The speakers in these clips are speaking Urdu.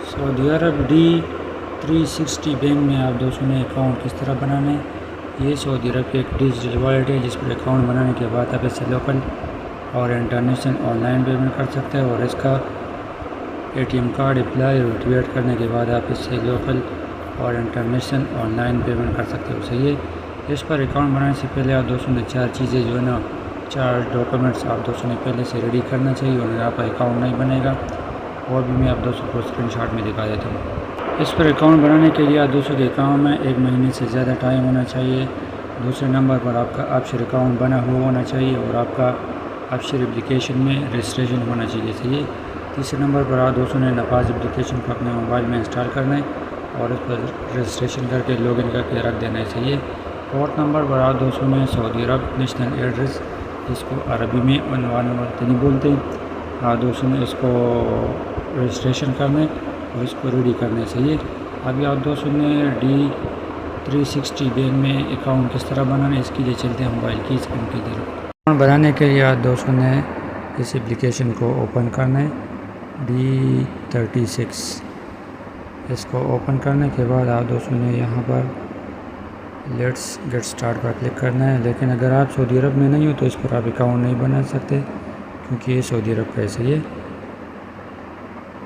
سعودی عرب D360 بینک میں آپ دوستوں نے اکاؤنٹ کس طرح بنانا ہے۔ یہ سعودی عرب کی ایک ڈیجیٹل والیٹ ہے جس پر اکاؤنٹ بنانے کے بعد آپ اس سے لوکل اور انٹرنیشنل آن لائن پیمنٹ کر سکتے ہیں، اور اس کا ATM کارڈ اپلائی اور ایکٹیویٹ کرنے کے بعد آپ اس سے لوکل اور انٹرنیشنل آن لائن پیمنٹ کر سکتے ہو۔ صحیح ہے، اس پر اکاؤنٹ بنانے سے پہلے آپ دوستوں نے 4 چیزیں جو ہے نا 4 ڈاکومنٹس آپ دوستوں نے پہلے سے ریڈی کرنا چاہیے، اور آپ کا اکاؤنٹ نہیں بنے گا، اور بھی میں آپ دوستوں کو اسکرین شاٹ میں دکھا دیتا ہوں۔ اس پر اکاؤنٹ بنانے کے لیے آپ دوستوں کے اکاؤنٹ میں 1 مہینے سے زیادہ ٹائم ہونا چاہیے۔ دوسرے نمبر پر آپ کا آبشر اکاؤنٹ بنا ہوا ہونا چاہیے، اور آپ کا آبشر اپلیکیشن میں رجسٹریشن ہونا چاہیے۔ صحیح ہے، تیسرے نمبر پر آپ دوستوں نے نفاذ اپلیکیشن کو اپنے موبائل میں انسٹال کرنا ہے، اور اس پر رجسٹریشن کر کے لاگ ان کر کے رکھ دینا ہے۔ صحیح ہے، فورتھ نمبر پر آپ دوستوں نے سعودی عرب نیشنل ایڈریس، جس کو عربی میں عنوان وطنی بولتے ہیں، آپ دوستوں نے اس کو رجسٹریشن کرنا ہے اور اس کو ریڈی کرنا ہے۔ صحیح ہے، ابھی آپ دوستوں نے D360 بینک میں اکاؤنٹ کس طرح بنانا ہے اس کے لیے چلتے ہیں موبائل کی اسکرین کی طرف۔ اکاؤنٹ بنانے کے لیے آپ دوستوں نے اس اپلیکیشن کو اوپن کرنا ہے، D36، اس کو اوپن کرنے کے بعد آپ دوستوں نے یہاں پر لیٹس گیٹ اسٹارٹ پر کلک کرنا ہے۔ لیکن اگر آپ سعودی عرب میں نہیں ہو تو اس پر آپ اکاؤنٹ نہیں بنا سکتے، کیونکہ یہ سعودی عرب کا ہے۔ صحیح ہے،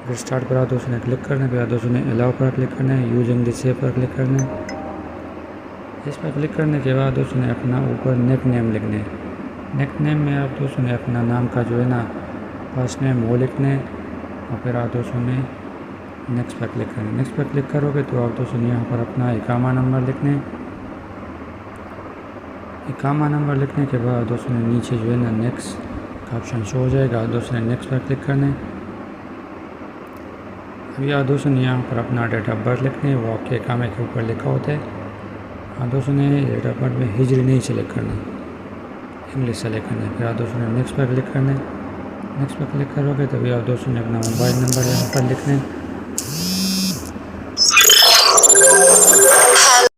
گیٹ اسٹارٹ پر آپ دوستوں نے کلک کرنا ہے، پھر آپ دوستوں نے الاؤ پر کلک کرنا ہے، using the save per click کرنا ہے۔ اس پر کلک کرنے کے بعد دوستوں نے اپنا اوپر نیک نیم لکھنا ہے۔ نیک نیم میں آپ دوستوں نے اپنا نام کا جو ہے نا فرسٹ نیم وہ لکھنا ہے، اور پھر آپ دوستوں نے نیکسٹ پر کلک کرنا ہے۔ نیکسٹ پر کلک کرو گے تو آپ دوستوں نے یہاں پر اپنا اقامہ نمبر لکھنا ہے۔ اقامہ نمبر لکھنے کے بعد دوستوں نے نیچے جو ہے نا نیکسٹ کا آپشن شو ہو جائے گا، دوستوں نے نیکسٹ پر کلک کرنا ہے۔ ابھی آپ دوستوں نے یہاں پر اپنا ڈیٹ آف برتھ لکھنا ہے، وہ آپ کے اقامے کے اوپر لکھا ہوتا ہے۔ آپ دوستوں نے ڈیٹ آف برتھ میں ہجری نہیں سلیکٹ کرنا، انگلش سلیکٹ کرنا ہے۔ پھر آپ دوستوں نے نیکسٹ پر کلک کرنا ہے۔ نیکسٹ پر کلک کرو گے تبھی آپ دوستوں نے اپنا موبائل نمبر یہاں پر لکھنا ہے۔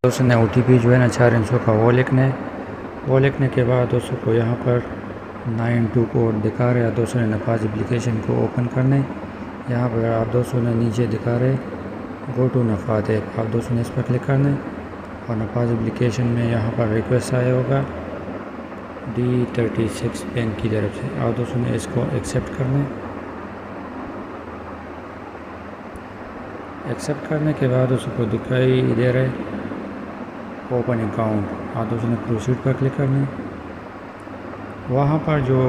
دوستوں نے OTP جو ہے نا 4 انچوں کا وہ لکھنا ہے۔ وہ لکھنے کے بعد دوستوں کو یہاں پر 92 کوڈ دکھا رہے ہیں، دوستوں نے نفاذ اپلیکیشن کو اوپن کرنا ہے۔ یہاں پر آپ دوستوں نے نیچے دکھا رہے گو ٹو نفاذ ایپ، آپ دوستوں نے اس پر کلک کرنا ہے، اور نفاذ اپلیکیشن میں یہاں پر ریکویسٹ آیا ہوگا D36 بینک کی طرف سے، آپ دوستوں نے اس کو ایکسیپٹ کرنا ہے۔ ایکسیپٹ کرنے کے بعد اس کو دکھائی دے رہے اوپن اکاؤنٹ، آپ دوستوں نے پروسیڈ پر کلک کرنا ہے۔ وہاں پر جو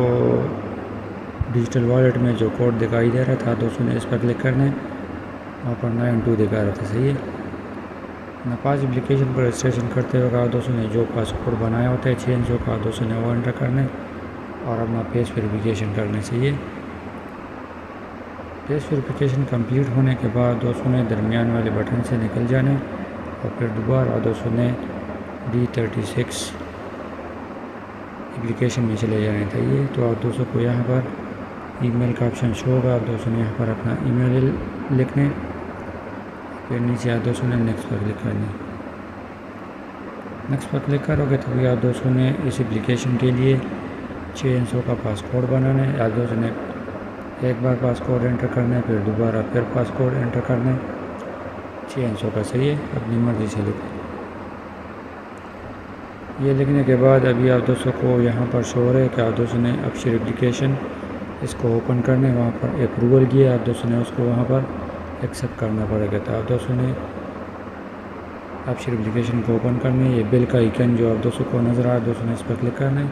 ڈیجیٹل والیٹ میں جو کوڈ دکھائی دے رہا تھا دوستوں نے اس پر کلک کرنا ہے، وہاں پر 92 دکھا رہا تھا۔ صحیح ہے، نفاذ اپلیکیشن پر رجسٹریشن کرتے ہوئے آپ دوستوں نے جو پاسورڈ بنایا ہوتا ہے 6 انچوں کا، دوستوں نے وہ انٹر کرنا ہے اور اپنا فیس ویریفیکیشن کرنا چاہیے۔ فیس ویریفیکیشن کمپلیٹ ہونے کے بعد دوستوں نے درمیان والے بٹن سے نکل جانا ہے، اور پھر دوبارہ دوستوں نے D36 اپلیکیشن میں چلے جانا چاہیے۔ تو آپ دوستوں کو یہاں پر ای میل کا آپشن شو ہوگا، آپ دوستوں نے یہاں پر اپنا ای میل لکھنا ہے، پھر نیچے آپ دوستوں نے نیکسٹ پر کلک کرنا ہے۔ نیکسٹ پر کلک کرو گے تبھی آپ دوستوں نے اس اپلیکیشن کے لیے 6 انچوں کا پاسکوڈ بنانا ہے۔ آپ دوستوں نے ایک بار پاسکوڈ انٹر کرنا ہے، پھر دوبارہ پھر پاسکوڈ انٹر کرنا ہے 6 انچوں کا۔ صحیح ہے، اپنی مرضی سے لکھیں۔ یہ لکھنے کے بعد ابھی آپ دوستوں کو یہاں پر شو ہے کہ آپ دوستوں نے آبشر اپلیکیشن اس کو اوپن کرنے، وہاں پر اپروول کیا، آپ دوستوں نے اس کو وہاں پر ایکسیپٹ کرنا پڑے گا۔ تو آپ دوستوں نے آبشر اپلیکیشن کو اوپن کرنے، یہ بل کا آئیکن جو آپ دوستوں کو نظر آ رہا ہے دوستوں نے اس پر کلک کرنا ہے۔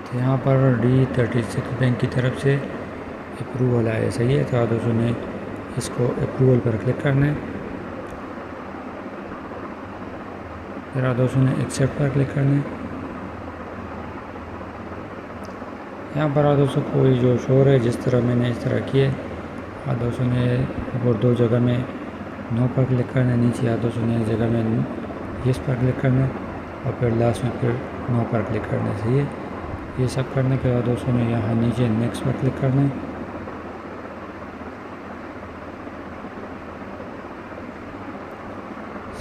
تو یہاں پر D36 بینک کی طرف سے اپروول آیا۔ صحیح ہے، تو آپ دوستوں نے اس کو اپروول پر کلک کرنا ہے، پھر آپ دوستوں نے ایکسیپٹ پر کلک کرنا ہے۔ یہاں پر آپ دوستوں کو جو شو ہے جس طرح میں نے اس طرح کیے، آپ دوستوں نے اوپر 2 جگہ میں نو پر کلک کرنا ہے، نیچے آپ دوستوں نے جگہ میں یس پر کلک کرنا ہے، اور پھر لاسٹ میں پھر نو پر کلک کرنا ہے۔ صحیح ہے، یہ سب کرنے کے بعد دوستوں نے یہاں نیچے نیکسٹ پر کلک کرنا ہے۔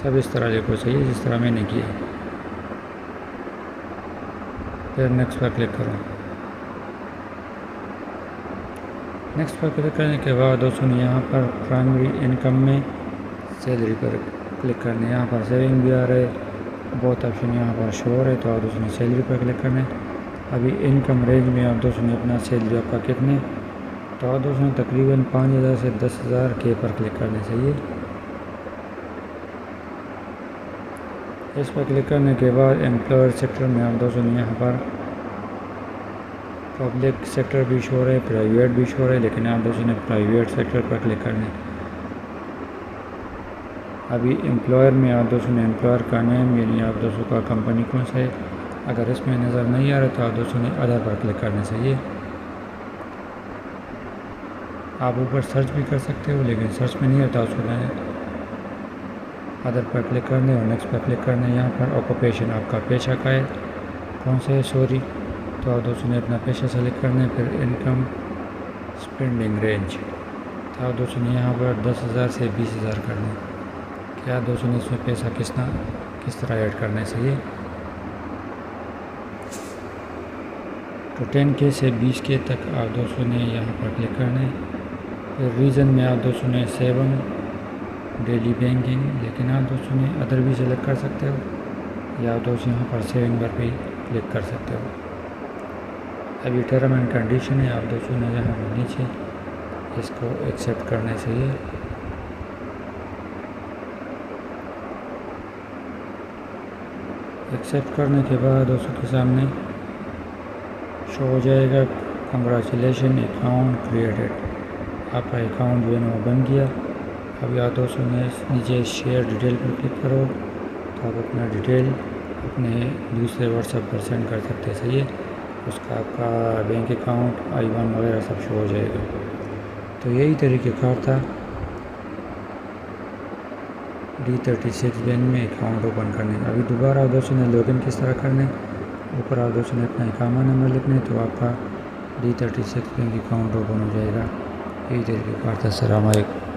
سب اس طرح دیکھو، صحیح ہے جس طرح میں نے کیا، پھر نیکسٹ پر کلک کرو۔ نیکسٹ پر کلک کرنے کے بعد دوستوں نے یہاں پر پرائمری انکم میں سیلری پر کلک کرنا ہے. یہاں پر سیونگ بھی آ رہے, بہت آپشن یہاں پر شو ہو رہے, تو آپ دوستوں نے سیلری پر کلک کرنا ہے. ابھی انکم رینج میں آپ دوستوں نے اپنا سیلری آپ کا کتنے, تو آپ دوستوں نے تقریباً 5,000 سے 10,000 کے پر کلک کرنے چاہیے. اس پر کلک کرنے کے بعد امپلائر سیکٹر میں آپ دوستوں نے یہاں پر پبلک سیکٹر بھی شو ہو رہے, پرائیویٹ بھی شو ہو رہے, لیکن آپ دوستوں نے پرائیویٹ سیکٹر پر کلک کرنا ہے. ابھی امپلائر میں آپ دوستوں نے امپلائر کا نیم یعنی آپ دوستوں کا کمپنی کون سا ہے, اگر اس میں نظر نہیں آ رہا تو آپ دوستوں نے ادر پر کلک کرنا چاہیے. آپ اوپر سرچ بھی کر سکتے ہو, لیکن سرچ میں نہیں آتا, اس کو ادر پر کلک کرنے اور نیکسٹ پر کلک کرنا ہے. یہاں پر آکوپیشن آپ کا پیشہ کا ہے, کون سا ہے سوری, تو آپ دوستوں نے اپنا پیشہ سلیکٹ کرنا ہے. پھر انکم اسپینڈنگ رینج, تو آپ دوستوں نے یہاں پر 10,000 سے 20,000 کرنا ہے. کیا دوستوں نے اس میں پیسہ کس طرح ایڈ کرنا چاہیے, تو 10K سے 20K تک آپ دوستوں نے یہاں پر کلک کرنا ہے. پھر ریزن میں آپ دوستوں نے سیونگ ڈیلی بینکنگ, لیکن آپ دوستوں نے ادر بھی سلیکٹ کر سکتے ہو, یا آپ دوست یہاں پر سیونگ پر بھی کلک کر سکتے ہو. ابھی ٹرم اینڈ کنڈیشن ہے, آپ دوستوں نے یہاں پر نیچے اس کو ایکسیپٹ کرنا چاہیے. ایکسیپٹ کرنے کے بعد دوستوں کے سامنے شو ہو جائے گا کنگریچولیشن اکاؤنٹ کریٹڈ, آپ کا اکاؤنٹ جو ہے وہ بن گیا. ابھی آپ دوستوں نے نیچے شیئر ڈیٹیل پر کلک کرو, تو آپ اپنا ڈیٹیل اپنے دوسرے واٹس ایپ پر سینڈ کر سکتے ہیں. صحیح ہے, اس کا آپ کا بینک اکاؤنٹ I-1 وغیرہ سب شو ہو جائے گا. تو یہی طریقہ کار تھا D36 بینک میں اکاؤنٹ اوپن کرنے کا. ابھی دوبارہ آپ دوستوں نے لاگ ان کس طرح کرنے, اوپر آپ دوستوں نے اپنا اقامہ نمبر لکھنا ہے, تو آپ کا D36 بینک اکاؤنٹ اوپن ہو جائے گا. یہی طریقہ کار تھا. السلام علیکم.